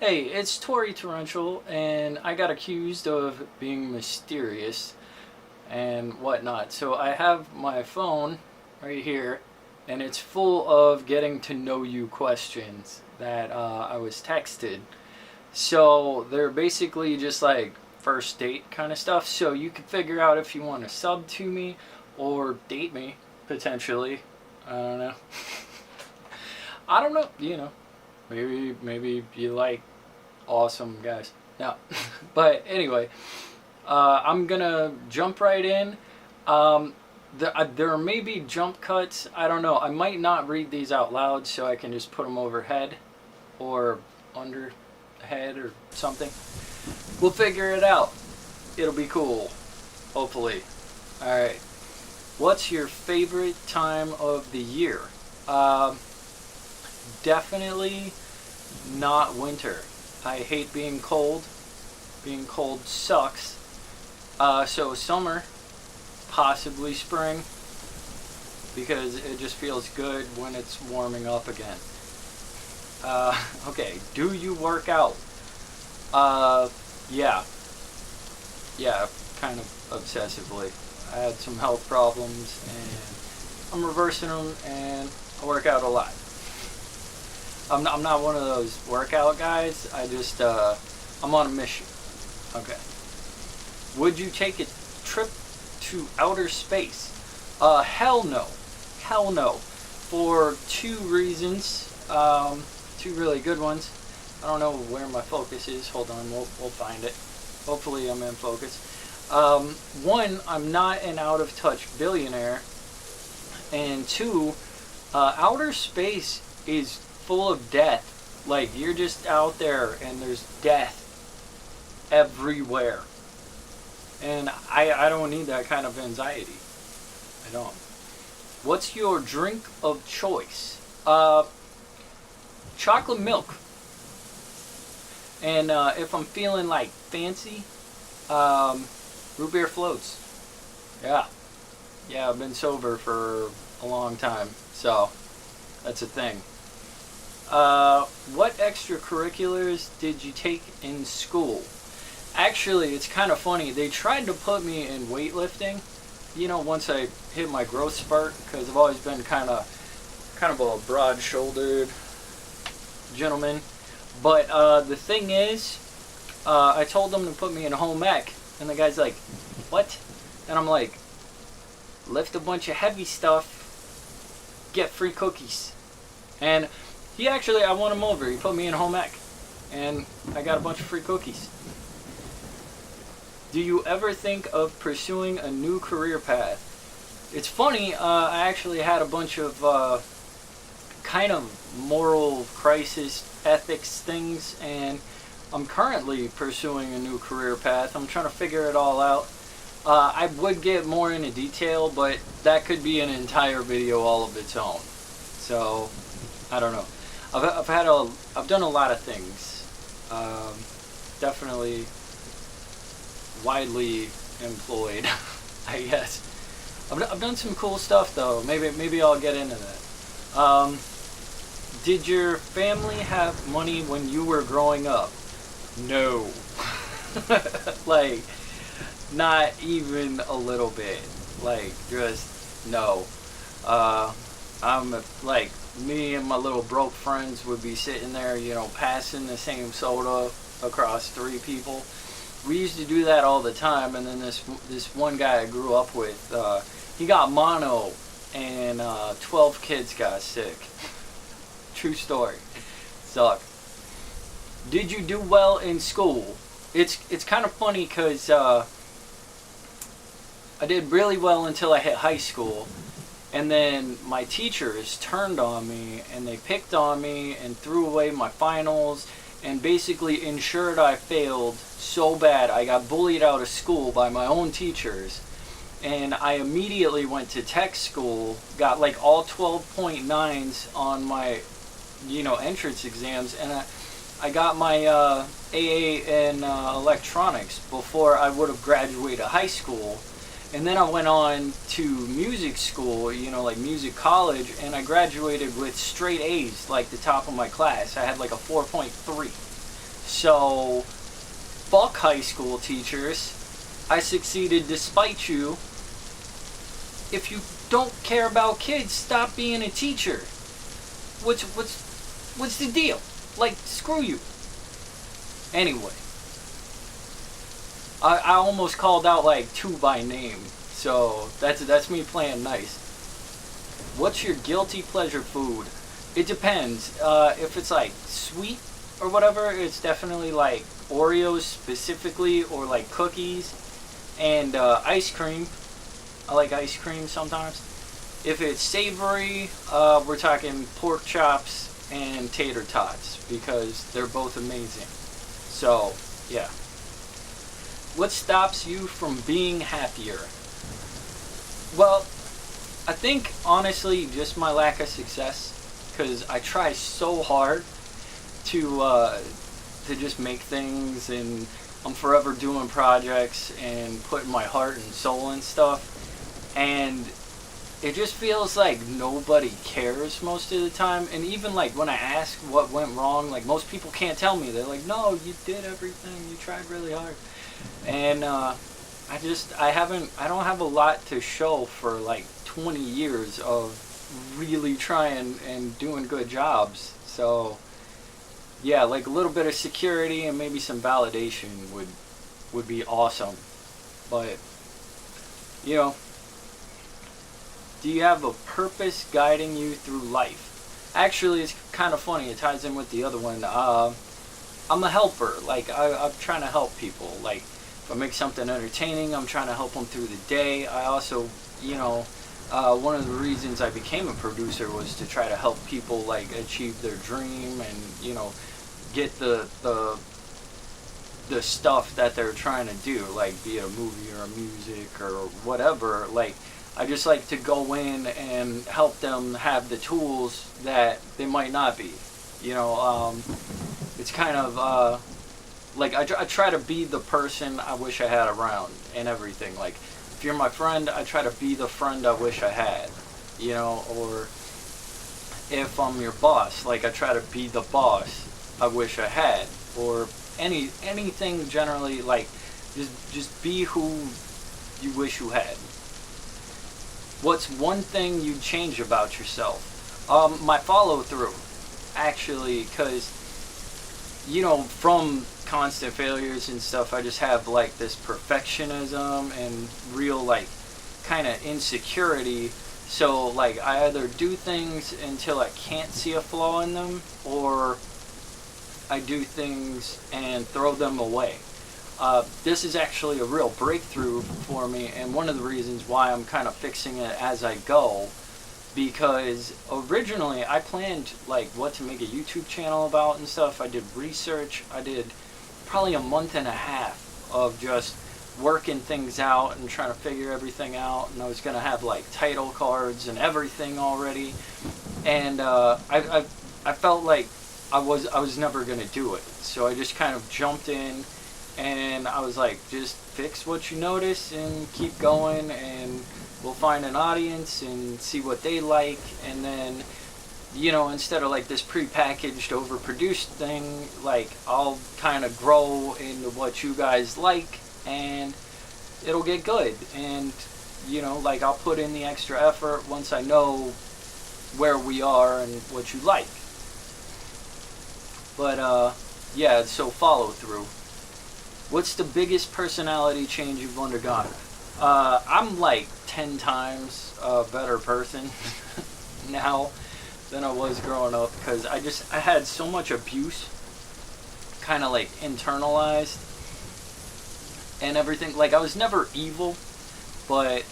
Hey, it's Tory Torrential, and I got accused of being mysterious and whatnot. So I have my phone right here, and it's full of getting to know you questions that I was texted. So they're basically just like first date kind of stuff. So you can figure out if you want to sub to me or date me, potentially. I don't know. I don't know, maybe you like awesome guys. No. But anyway, I'm gonna jump right in. There may be jump cuts. I don't know. I might not read these out loud, so I can just put them overhead or under head or something. We'll figure it out. It'll be cool. Hopefully. Alright. What's your favorite time of the year? Definitely not winter. I hate being cold. Being cold sucks. So summer, possibly spring, because it just feels good when it's warming up again. Okay, do you work out? Yeah. Yeah, kind of obsessively. I had some health problems, and I'm reversing them, and I work out a lot. I'm not one of those workout guys. I'm on a mission. Okay. Would you take a trip to outer space? Hell no. Hell no. For two reasons. Two really good ones. I don't know where my focus is. Hold on, we'll find it. Hopefully I'm in focus. One, I'm not an out of touch billionaire. And two, outer space is full of death. Like, you're just out there and there's death everywhere. And I don't need that kind of anxiety. I don't. What's your drink of choice? Chocolate milk. And if I'm feeling like fancy, root beer floats. Yeah. Yeah, I've been sober for a long time, so that's a thing. What extracurriculars did you take in school? Actually, it's kind of funny. They tried to put me in weightlifting, once I hit my growth spurt, because I've always been kind of a broad-shouldered gentleman. But the thing is, I told them to put me in home ec, and the guy's like, "What?" And I'm like, "Lift a bunch of heavy stuff, get free cookies." And I won him over. He put me in home ec, and I got a bunch of free cookies. Do you ever think of pursuing a new career path? It's funny, I actually had a bunch of kind of moral crisis ethics things, and I'm currently pursuing a new career path. I'm trying to figure it all out. I would get more into detail, but that could be an entire video all of its own. So, I don't know. I've done a lot of things. Definitely widely employed, I guess. I've done some cool stuff though. Maybe I'll get into that. Did your family have money when you were growing up? No. Like, not even a little bit. Like, just no. I'm like, me and my little broke friends would be sitting there, passing the same soda across three people. We used to do that all the time, and then this one guy I grew up with, he got mono, and 12 kids got sick. True story. Suck. Did you do well in school? It's kind of funny because I did really well until I hit high school, and then my teachers turned on me, and they picked on me and threw away my finals, and basically ensured I failed so bad. I got bullied out of school by my own teachers, and I immediately went to tech school, got like all 12.9s on my entrance exams, and I got my AA in electronics before I would have graduated high school. And then I went on to music school, like music college, and I graduated with straight A's, like the top of my class. I had like a 4.3. So, fuck high school teachers. I succeeded despite you. If you don't care about kids, stop being a teacher. What's the deal? Like, screw you. Anyway, I almost called out like 2 by name, so that's me playing nice. What's your guilty pleasure food? It depends. If it's like sweet or whatever, it's definitely like Oreos specifically, or like cookies and ice cream. I like ice cream sometimes. If it's savory, we're talking pork chops and tater tots, because they're both amazing. So, yeah. What stops you from being happier? Well, I think honestly just my lack of success, because I try so hard to just make things, and I'm forever doing projects and putting my heart and soul in stuff, and it just feels like nobody cares most of the time. And even like when I ask what went wrong, like most people can't tell me. They're like, no, you did everything, you tried really hard. And I don't have a lot to show for like 20 years of really trying and doing good jobs. So yeah, like a little bit of security and maybe some validation would be awesome. But you know, do you have a purpose guiding you through life? Actually, it's kind of funny. It ties in with the other one. I'm a helper. Like, I'm trying to help people. Like, if I make something entertaining, I'm trying to help them through the day. I also, one of the reasons I became a producer was to try to help people, like, achieve their dream and, get the stuff that they're trying to do, like, be it a movie or a music or whatever. Like, I just like to go in and help them have the tools that they might not be. It's kind of like I try to be the person I wish I had around and everything. Like, if you're my friend, I try to be the friend I wish I had. Or if I'm your boss, like I try to be the boss I wish I had. Or anything generally, like just be who you wish you had. What's one thing you'd change about yourself? My follow through, actually, because, from constant failures and stuff, I just have like this perfectionism and real like kind of insecurity. So like I either do things until I can't see a flaw in them, or I do things and throw them away. This is actually a real breakthrough for me, and one of the reasons why I'm kind of fixing it as I go, because originally I planned like what to make a YouTube channel about and stuff. I did research. I did probably a month and a half of just working things out and trying to figure everything out, and I was gonna have like title cards and everything already, and I felt like I was never gonna do it, so I just kind of jumped in. And I was like, just fix what you notice and keep going, and we'll find an audience and see what they like. And then, instead of like this prepackaged, overproduced thing, like I'll kind of grow into what you guys like, and it'll get good. And, like I'll put in the extra effort once I know where we are and what you like. But, yeah, so follow through. What's the biggest personality change you've undergone? I'm like 10 times a better person now than I was growing up, because I had so much abuse kind of like internalized and everything. Like, I was never evil, but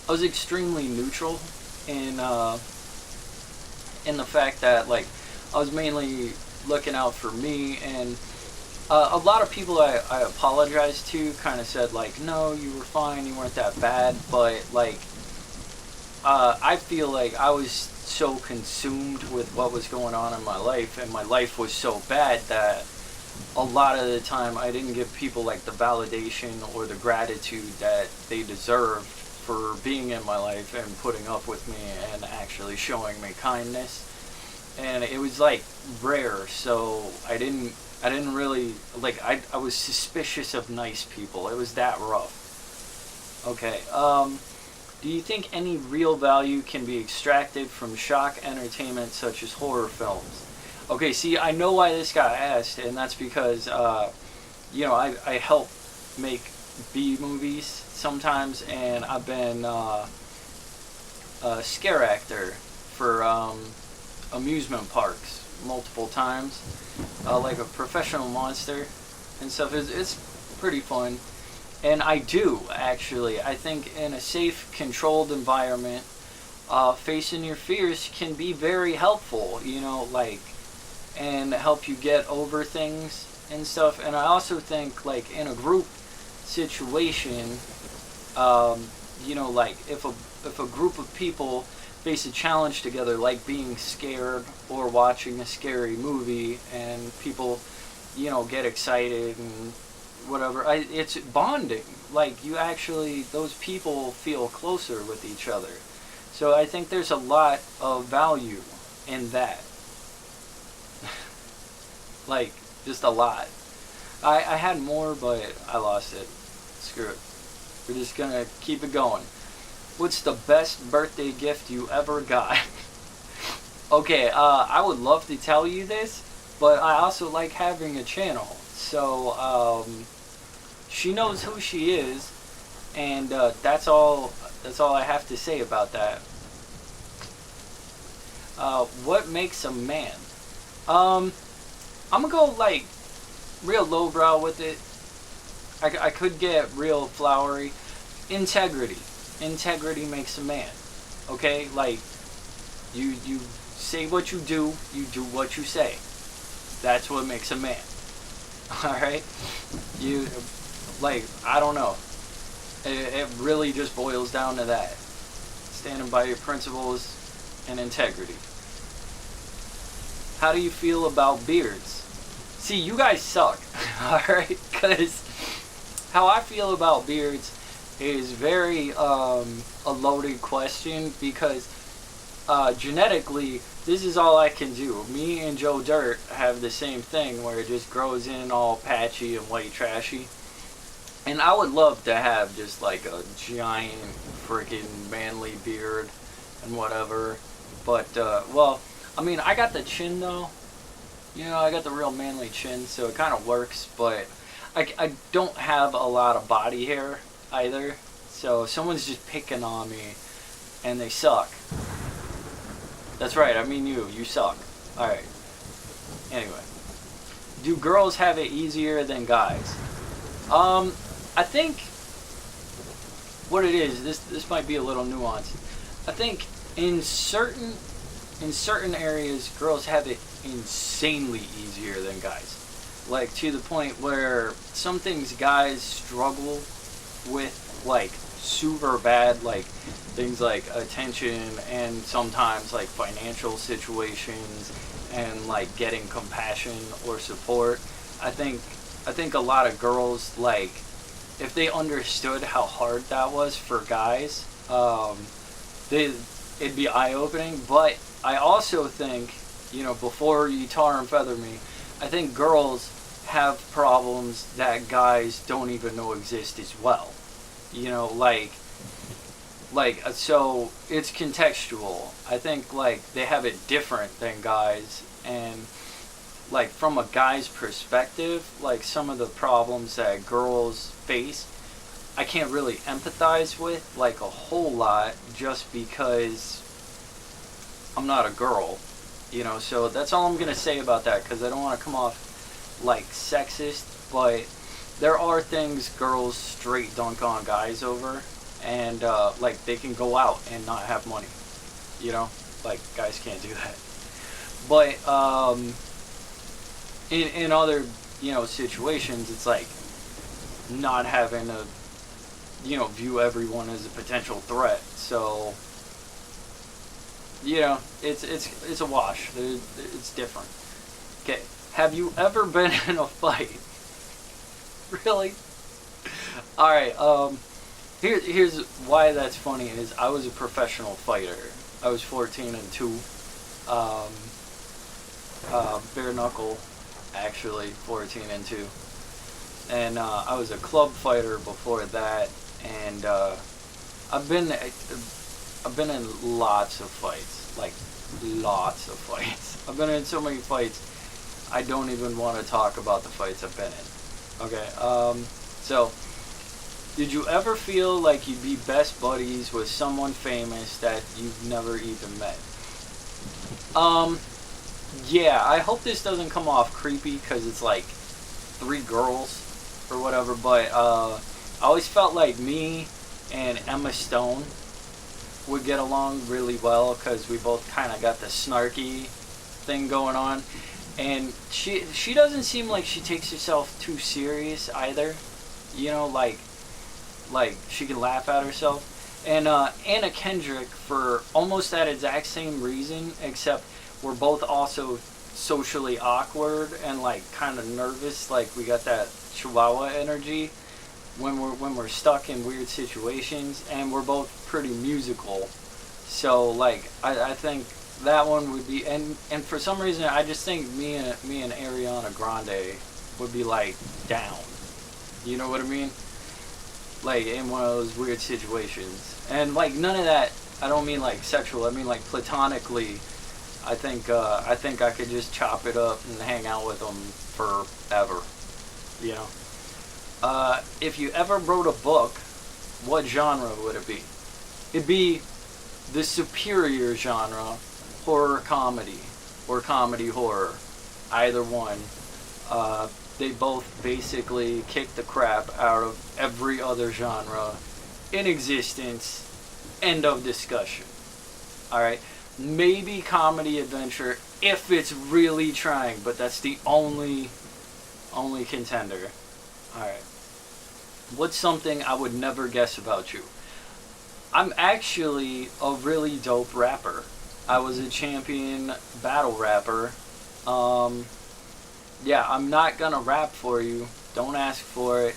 I was extremely neutral in the fact that like I was mainly looking out for me. And a lot of people I apologized to kind of said like, no, you were fine, you weren't that bad. But like, I feel like I was so consumed with what was going on in my life, and my life was so bad that a lot of the time I didn't give people like the validation or the gratitude that they deserved for being in my life and putting up with me and actually showing me kindness. and it was like rare. So I didn't really like. I was suspicious of nice people. It was that rough. Okay. Do you think any real value can be extracted from shock entertainment such as horror films? Okay, see, I know why this got asked, and that's because, I help make B movies sometimes, and I've been a scare actor for amusement parks multiple times, like a professional monster and stuff. It's pretty fun. And I do, actually. I think in a safe, controlled environment, facing your fears can be very helpful, and help you get over things and stuff. And I also think, like, in a group situation, like, if a group of people face a challenge together, like being scared or watching a scary movie, and people, get excited and whatever, it's bonding. Like, you actually, those people feel closer with each other. So I think there's a lot of value in that. Like, just a lot. I had more, but I lost it. Screw it. We're just gonna keep it going. What's the best birthday gift you ever got? Okay, I would love to tell you this, but I also like having a channel. So, she knows who she is, and that's all I have to say about that. What makes a man? I'm gonna go, like, real lowbrow with it. I could get real flowery. Integrity. Integrity makes a man. Okay? Like, you say what you do what you say. That's what makes a man. Alright? I don't know. It really just boils down to that. Standing by your principles and integrity. How do you feel about beards? See, you guys suck. Alright? Because how I feel about beards is very a loaded question, because genetically, this is all I can do. Me and Joe Dirt have the same thing, where it just grows in all patchy and white trashy. And I would love to have just like a giant freaking manly beard and whatever. But, I got the chin though. I got the real manly chin, so it kind of works. But I don't have a lot of body hair either. So if someone's just picking on me and they suck. That's right, I mean you suck. Alright. Anyway. Do girls have it easier than guys? I think what it is, this might be a little nuanced. I think in certain areas, girls have it insanely easier than guys. Like, to the point where some things guys struggle with, like, super bad, like things like attention, and sometimes like financial situations, and like getting compassion or support. I think a lot of girls, like, if they understood how hard that was for guys, it'd be eye-opening. But I also think, before you tar and feather me, I think girls have problems that guys don't even know exist as well. So it's contextual. I think, like, they have it different than guys, and, like, from a guy's perspective, like, some of the problems that girls face, I can't really empathize with, like, a whole lot, just because I'm not a girl, so that's all I'm gonna say about that, because I don't want to come off, like, sexist, but there are things girls straight dunk on guys over, and, like, they can go out and not have money, like, guys can't do that. But, in other, situations, it's like not having to, view everyone as a potential threat. So, it's a wash. It's different. Okay, have you ever been in a fight? Really? Alright, here's why that's funny is I was a professional fighter. I was 14 and 2. bare knuckle, actually, 14 and 2. And I was a club fighter before that, and I've been in lots of fights, like lots of fights. I've been in so many fights, I don't even want to talk about the fights I've been in. Okay, so did you ever feel like you'd be best buddies with someone famous that you've never even met? Yeah, I hope this doesn't come off creepy because it's like 3 girls or whatever, but I always felt like me and Emma Stone would get along really well because we both kind of got the snarky thing going on, and she doesn't seem like she takes herself too serious either, you know, like she can laugh at herself. And Anna Kendrick, for almost that exact same reason, except we're both also socially awkward and like kind of nervous, like we got that Chihuahua energy when we're stuck in weird situations, and we're both pretty musical. So like I think that one would be, and for some reason I just think me and Ariana Grande would be like down. You know what I mean? Like in one of those weird situations. And like none of that, I don't mean like sexual, I mean like platonically. I think I could just chop it up and hang out with them forever. You know? If you ever wrote a book, what genre would it be? It'd be the superior genre, horror comedy, or comedy horror. Either one. They both basically kick the crap out of every other genre in existence. End of discussion. Alright? Maybe comedy adventure if it's really trying, but that's the only contender. Alright. What's something I would never guess about you? I'm actually a really dope rapper. I was a champion battle rapper. Yeah, I'm not gonna rap for you. Don't ask for it.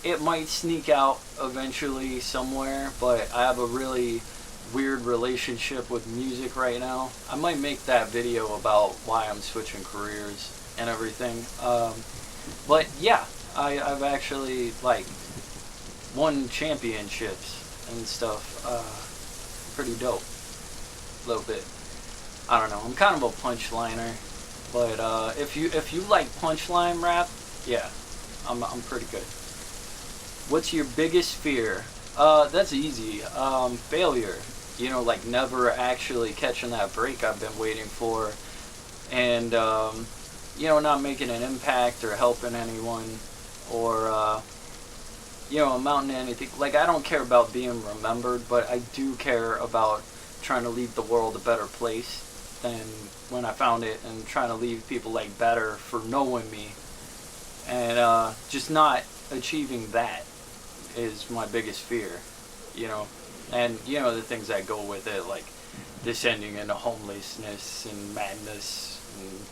It might sneak out eventually somewhere, but I have a really weird relationship with music right now. I might make that video about why I'm switching careers and everything. But yeah, I've actually like won championships and stuff. Pretty dope. A little bit. I don't know. I'm kind of a punchliner. But if you like punchline rap, yeah, I'm pretty good. What's your biggest fear? That's easy. Failure. You know, like never actually catching that break I've been waiting for, and you know, not making an impact or helping anyone, or you know, amounting to anything. Like I don't care about being remembered, but I do care about trying to leave the world a better place than when I found it, and trying to leave people like better for knowing me, and just not achieving that is my biggest fear, you know, and you know the things that go with it, like descending into homelessness and madness and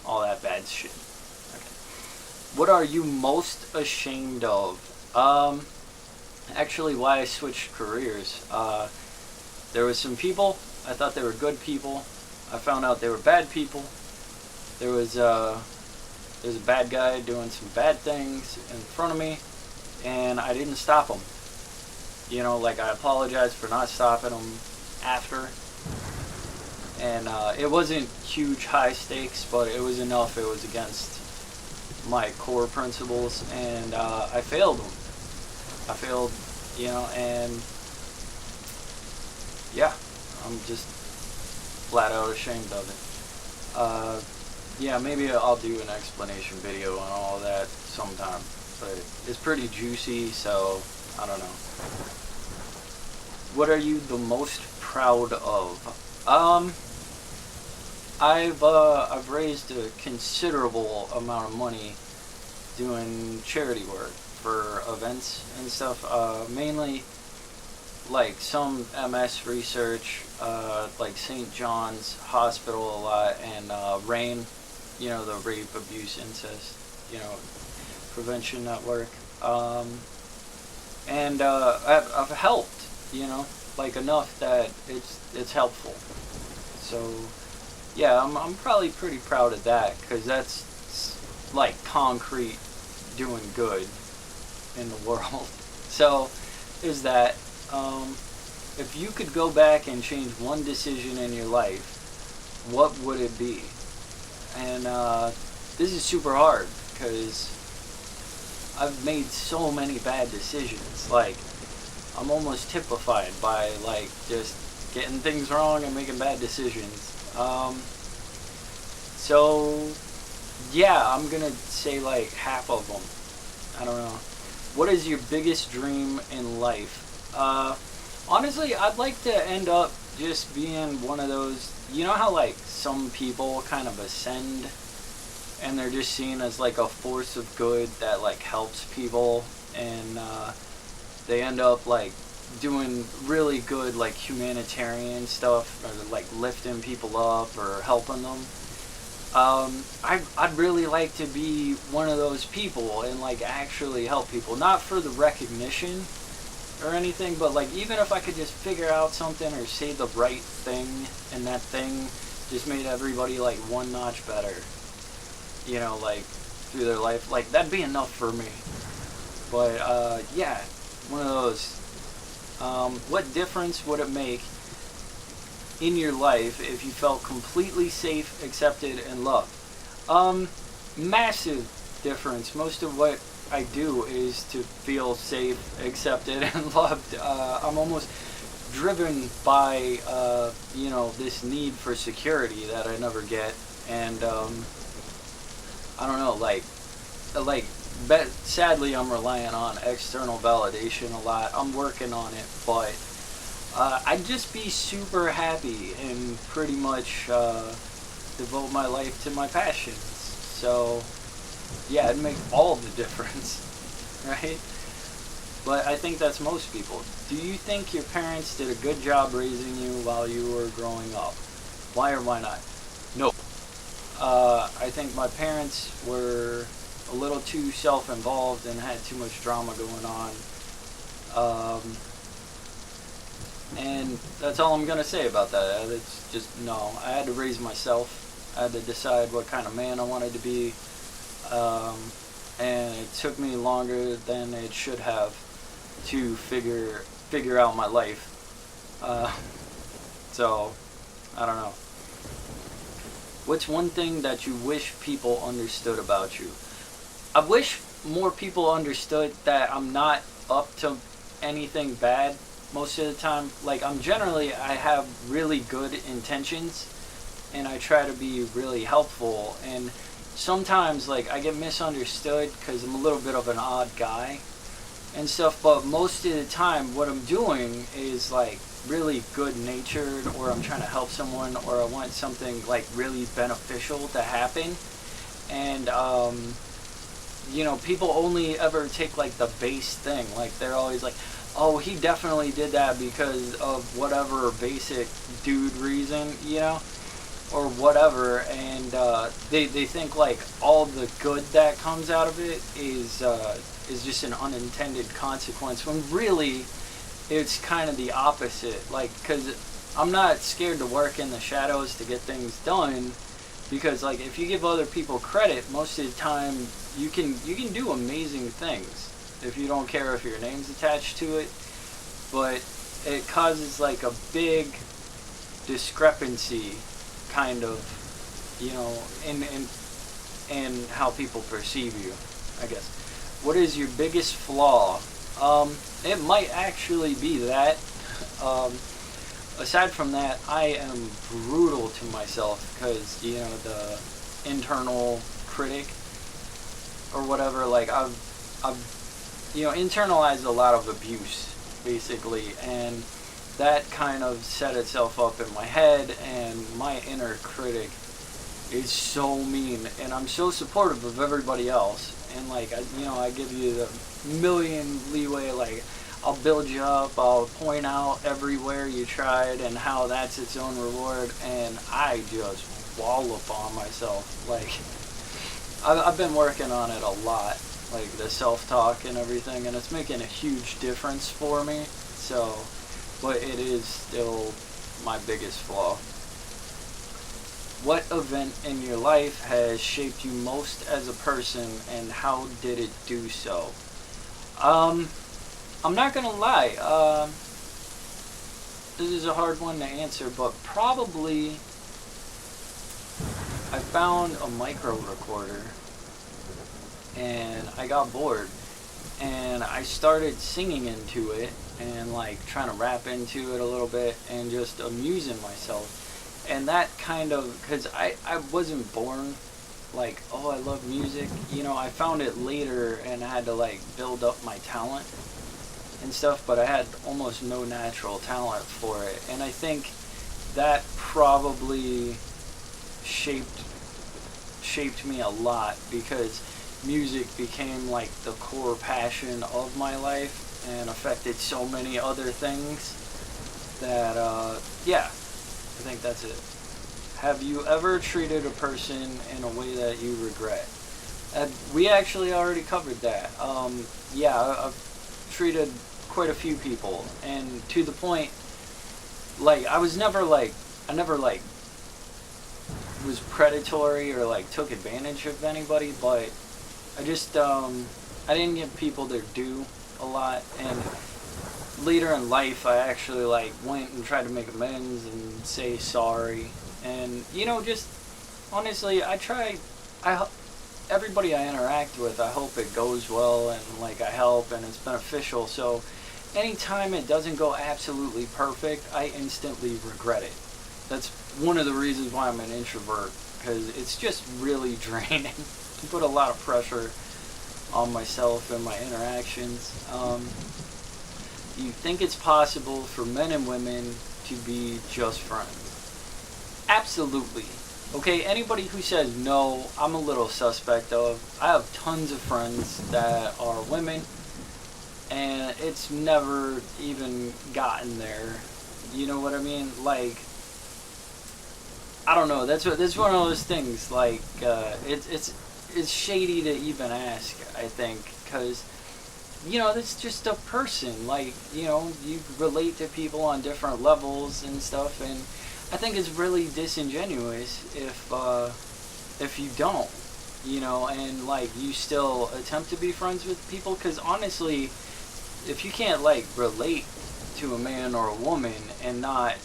all that bad shit. Okay. What are you most ashamed of? Actually, why I switched careers. There was some people I thought they were good people. I found out they were bad people. There's a bad guy doing some bad things in front of me, and I didn't stop him. You know, like I apologized for not stopping him after, and it wasn't huge high stakes, but it was enough. It was against my core principles, and I failed him. I failed, you know, and yeah, I'm just flat out ashamed of it. Yeah, maybe I'll do an explanation video on all of that sometime, but it's pretty juicy, so I don't know. What are you the most proud of? I've raised a considerable amount of money doing charity work for events and stuff, mainly like some MS research, like St. John's Hospital a lot, and RAIN, you know, the Rape, Abuse, Incest, you know, Prevention Network. And I've helped, you know, like enough that it's helpful. So yeah, I'm probably pretty proud of that because that's like concrete doing good in the world. So, is that if you could go back and change one decision in your life, what would it be? And this is super hard because I've made so many bad decisions. Like, I'm almost typified by like just getting things wrong and making bad decisions. So yeah, I'm gonna say like half of them. I don't know. What is your biggest dream in life? Honestly, I'd like to end up just being one of those. You know how like some people kind of ascend and they're just seen as like a force of good that like helps people, and they end up like doing really good like humanitarian stuff or like lifting people up or helping them. I'd really like to be one of those people and like actually help people, not for the recognition or anything, but like even if I could just figure out something or say the right thing and that thing just made everybody like one notch better, you know, like through their life, like that'd be enough for me. But yeah, one of those. What difference would it make in your life if you felt completely safe, accepted, and loved? Massive difference. Most of what I do is to feel safe, accepted, and loved. I'm almost driven by, this need for security that I never get, and I don't know, sadly, I'm relying on external validation a lot. I'm working on it, but I'd just be super happy and pretty much devote my life to my passions. So, yeah, it'd make all the difference, right? But I think that's most people. Do you think your parents did a good job raising you while you were growing up? Why or why not? No. I think my parents were a little too self-involved and had too much drama going on. And that's all I'm going to say about that. It's just, no. I had to raise myself. I had to decide what kind of man I wanted to be. And it took me longer than it should have to figure out my life. So, I don't know. What's one thing that you wish people understood about you? I wish more people understood that I'm not up to anything bad most of the time. Like, I have really good intentions, and I try to be really helpful, and sometimes, like, I get misunderstood because I'm a little bit of an odd guy and stuff, but most of the time what I'm doing is, like, really good-natured, or I'm trying to help someone, or I want something, like, really beneficial to happen, and, people only ever take, like, the base thing. Like, they're always like, oh, he definitely did that because of whatever basic dude reason, or whatever, and they think like all the good that comes out of it is just an unintended consequence, when really it's kind of the opposite. Like, because I'm not scared to work in the shadows to get things done, because like if you give other people credit, most of the time you can do amazing things if you don't care if your name's attached to it. But it causes like a big discrepancy, kind of, in how people perceive you, I guess. What is your biggest flaw? It might actually be that. Aside from that, I am brutal to myself because, the internal critic or whatever, like I've internalized a lot of abuse, basically, and that kind of set itself up in my head, and my inner critic is so mean, and I'm so supportive of everybody else, and like I give you the million leeway, like I'll build you up, I'll point out everywhere you tried and how that's its own reward, and I just wallop on myself. Like, I've been working on it a lot, like the self-talk and everything, and it's making a huge difference for me. So, but it is still my biggest flaw. What event in your life has shaped you most as a person, and how did it do so? Um, I'm not gonna lie. This is a hard one to answer, but probably I found a micro recorder and I got bored and I started singing into it and like trying to rap into it a little bit and just amusing myself. And that kind of, because I wasn't born like, oh, I love music. You know, I found it later and I had to like build up my talent and stuff, but I had almost no natural talent for it. And I think that probably shaped shaped me a lot because music became like the core passion of my life and affected so many other things that yeah, I think that's it. Have you ever treated a person in a way that you regret? We actually already covered that. Yeah, I've treated quite a few people, and to the point, like I never like was predatory or like took advantage of anybody, but I just I didn't give people their due a lot, and later in life I actually like went and tried to make amends and say sorry, and you know, just honestly, I everybody I interact with, I hope it goes well and like I help and it's beneficial. So anytime it doesn't go absolutely perfect, I instantly regret it. That's one of the reasons why I'm an introvert, because it's just really draining. I put a lot of pressure on myself and my interactions. Do you think it's possible for men and women to be just friends? Absolutely. Okay, anybody who says no, I'm a little suspect of. I have tons of friends that are women, and it's never even gotten there. You know what I mean? Like, I don't know. That's one of those things. Like, it's shady to even ask. I think because you know, that's just a person. Like, you know, you relate to people on different levels and stuff, and I think it's really disingenuous if you don't, you know, and like you still attempt to be friends with people. Because honestly, if you can't like relate to a man or a woman and not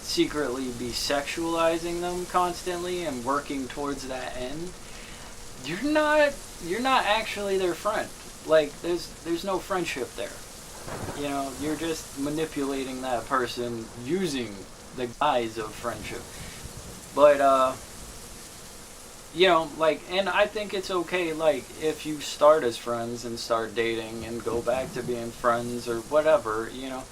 secretly be sexualizing them constantly and working towards that end, you're not actually their friend. Like there's no friendship there. You know, you're just manipulating that person using the guise of friendship. But you know, like, and I think it's okay, like, if you start as friends and start dating and go back to being friends or whatever, you know,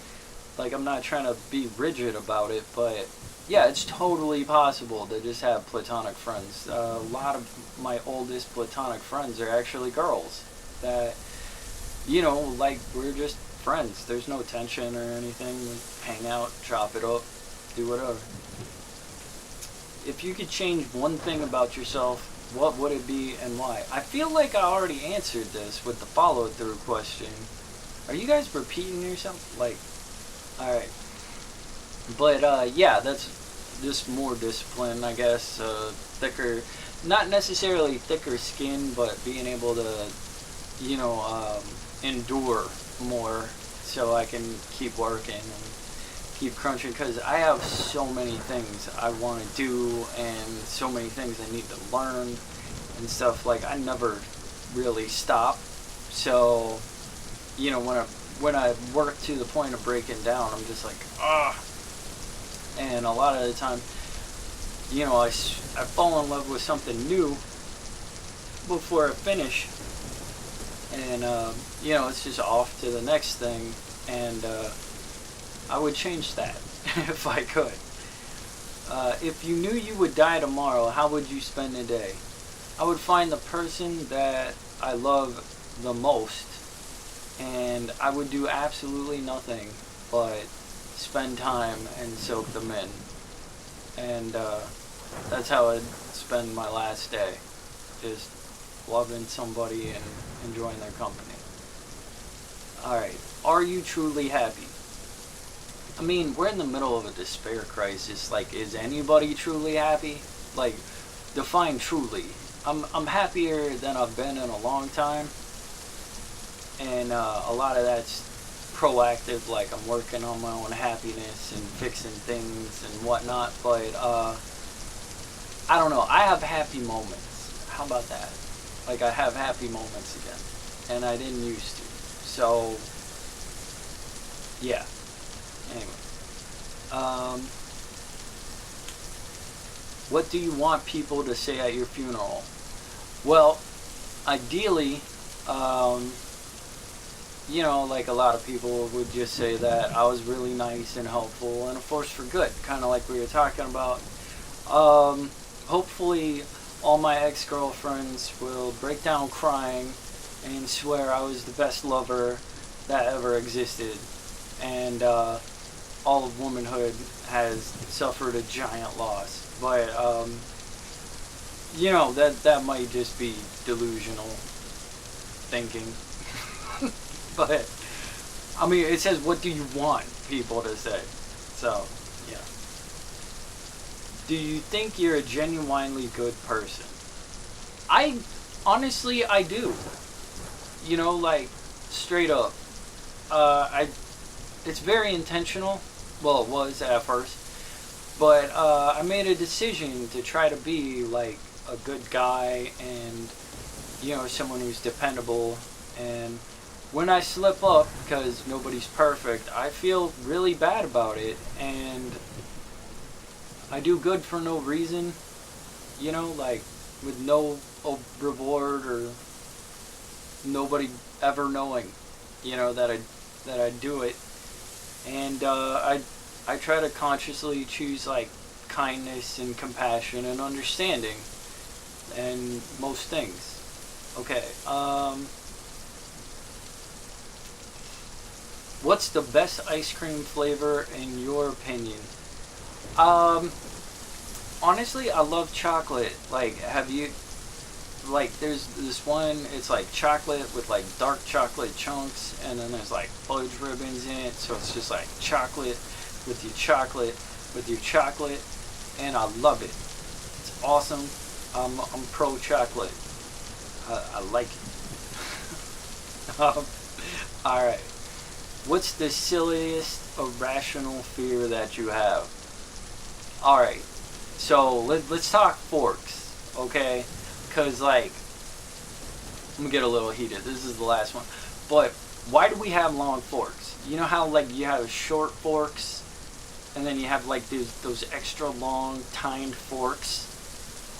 like, I'm not trying to be rigid about it, but yeah, it's totally possible to just have platonic friends. A lot of my oldest platonic friends are actually girls that, you know, like, we're just friends. There's no tension or anything. We hang out, chop it up, do whatever. If you could change one thing about yourself, what would it be and why? I feel like I already answered this with the follow-through question. Are you guys repeating yourself? Like, alright. But, yeah, that's just more discipline, I guess. Thicker, not necessarily thicker skin, but being able to, you know, endure more so I can keep working and keep crunching, because I have so many things I want to do and so many things I need to learn and stuff. Like, I never really stop. So, you know, when I work to the point of breaking down, I'm just like, ah. And a lot of the time, you know, I fall in love with something new before I finish, and you know, it's just off to the next thing. And I would change that if I could. If you knew you would die tomorrow, how would you spend the day? I would find the person that I love the most, and I would do absolutely nothing but spend time and soak them in. And that's how I'd spend my last day. Just loving somebody and enjoying their company. Alright, are you truly happy? I mean, we're in the middle of a despair crisis. Like, is anybody truly happy? like define truly. I'm happier than I've been in a long time, and a lot of that's proactive. Like I'm working on my own happiness and fixing things and whatnot. But I don't know. I have happy moments. How about that? Like I have happy moments again, and I didn't used to. So yeah. Anyway, what do you want people to say at your funeral? Well, ideally, like a lot of people would just say that I was really nice and helpful and a force for good, kind of like we were talking about. Hopefully, all my ex-girlfriends will break down crying and swear I was the best lover that ever existed, and all of womanhood has suffered a giant loss. But that might just be delusional thinking. But I mean, it says, what do you want people to say? So yeah. Do you think you're a genuinely good person? I honestly, I do. Like straight up. It's very intentional. Well, it was at first, but I made a decision to try to be like a good guy and someone who's dependable. And when I slip up, because nobody's perfect, I feel really bad about it, and I do good for no reason, like with no reward or nobody ever knowing, that I do it. And I try to consciously choose like kindness and compassion and understanding and most things. Okay. What's the best ice cream flavor in your opinion? Honestly, I love chocolate. Like, have you, like, there's this one, it's like chocolate with like dark chocolate chunks, and then there's like fudge ribbons in it, so it's just like chocolate with your chocolate and I love it. It's awesome. I'm pro chocolate. I like it. Alright. What's the silliest irrational fear that you have? Alright, so let's talk forks, okay? Because, like, I'm gonna get a little heated. This is the last one. But why do we have long forks? You know how, like, you have short forks, and then you have, like, those extra long tined forks?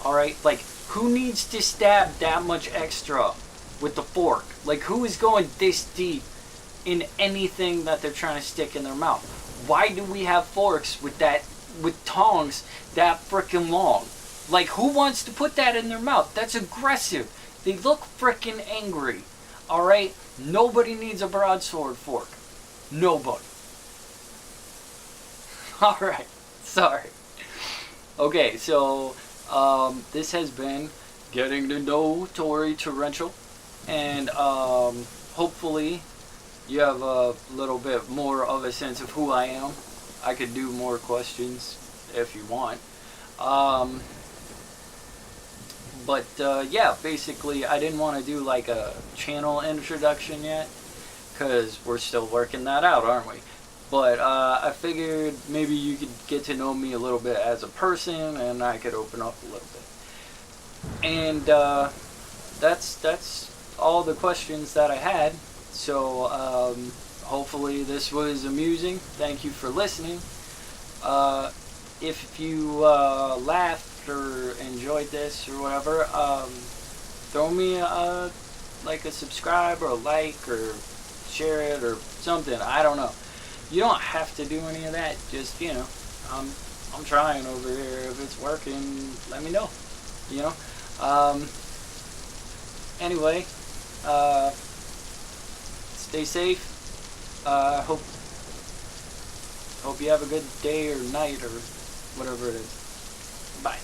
Alright? Like, who needs to stab that much extra with the fork? Like, who is going this deep in anything that they're trying to stick in their mouth? Why do we have forks with tongs that frickin' long? Like, who wants to put that in their mouth? That's aggressive. They look frickin' angry. Alright? Nobody needs a broadsword fork. Nobody. Alright. Sorry. Okay, so this has been Getting to Know Tory Torrential. And hopefully you have a little bit more of a sense of who I am. I could do more questions if you want. But yeah, basically I didn't want to do like a channel introduction yet, because we're still working that out, aren't we? But I figured maybe you could get to know me a little bit as a person, and I could open up a little bit. And that's all the questions that I had. So hopefully this was amusing. Thank you for listening. If you laughed or enjoyed this or whatever, throw me like a subscribe or a like or share it or something. I don't know. You don't have to do any of that. Just, I'm trying over here. If it's working, let me know. Anyway, stay safe. Hope you have a good day or night or whatever it is. Bye.